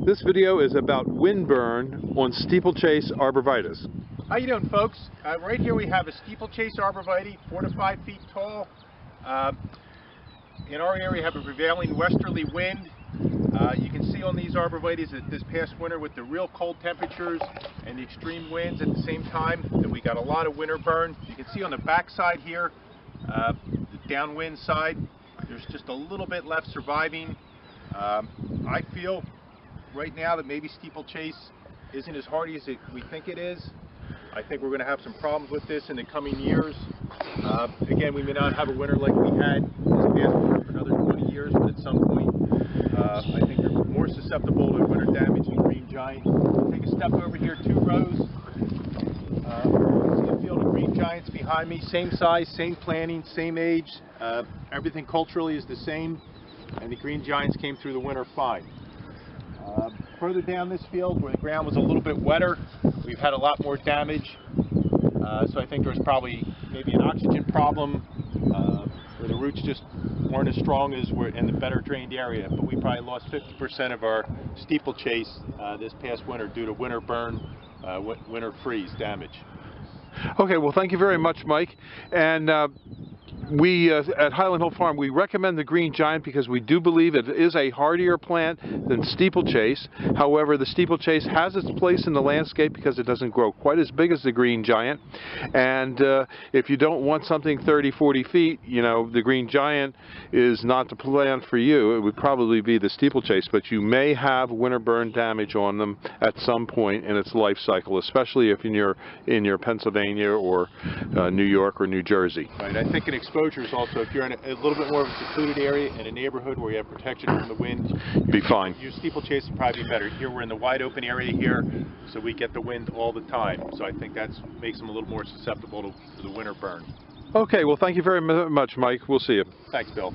This video is about windburn on steeplechase arborvitaes. How you doing, folks? Right here we have a steeplechase arborvitae, 4 to 5 feet tall. In our area we have a prevailing westerly wind. You can see on these arborvitaes that this past winter with the real cold temperatures and the extreme winds at the same time that we got a lot of winter burn. You can see on the back side here, the downwind side, there's just a little bit left surviving. I feel right now that maybe steeplechase isn't as hardy as we think it is. I think we're going to have some problems with this in the coming years. Again, we may not have a winter like we had this past winter for another 20 years, but at some point I think they're more susceptible to winter damage than green giant. Take a step over here, 2 rows. You can see a field of green giants behind me, same size, same planting, same age. Everything culturally is the same, and the green giants came through the winter fine. Further down this field where the ground was a little bit wetter, we've had a lot more damage. So I think there's probably maybe an oxygen problem where the roots just weren't as strong as we're in the better drained area. But we probably lost 50% of our steeplechase this past winter due to winter burn, winter freeze damage. Okay, well, thank you very much, Mike. And we at Highland Hill Farm, we recommend the green giant because we do believe it is a hardier plant than steeplechase. However, the steeplechase has its place in the landscape because it doesn't grow quite as big as the green giant. And if you don't want something 30-40 feet, you know, the green giant is not the plant for you. It would probably be the steeplechase, but you may have winter burn damage on them at some point in its life cycle, especially if you're in your Pennsylvania or New York or New Jersey. Right. I think an exposure is also, if you're in a little bit more of a secluded area in a neighborhood where you have protection from the wind, be fine. Your steeplechase would probably be better. Here we're in the wide open area here, so we get the wind all the time. So I think that makes them a little more susceptible to the winter burn. Okay, well, thank you very much, Mike. We'll see you. Thanks, Bill.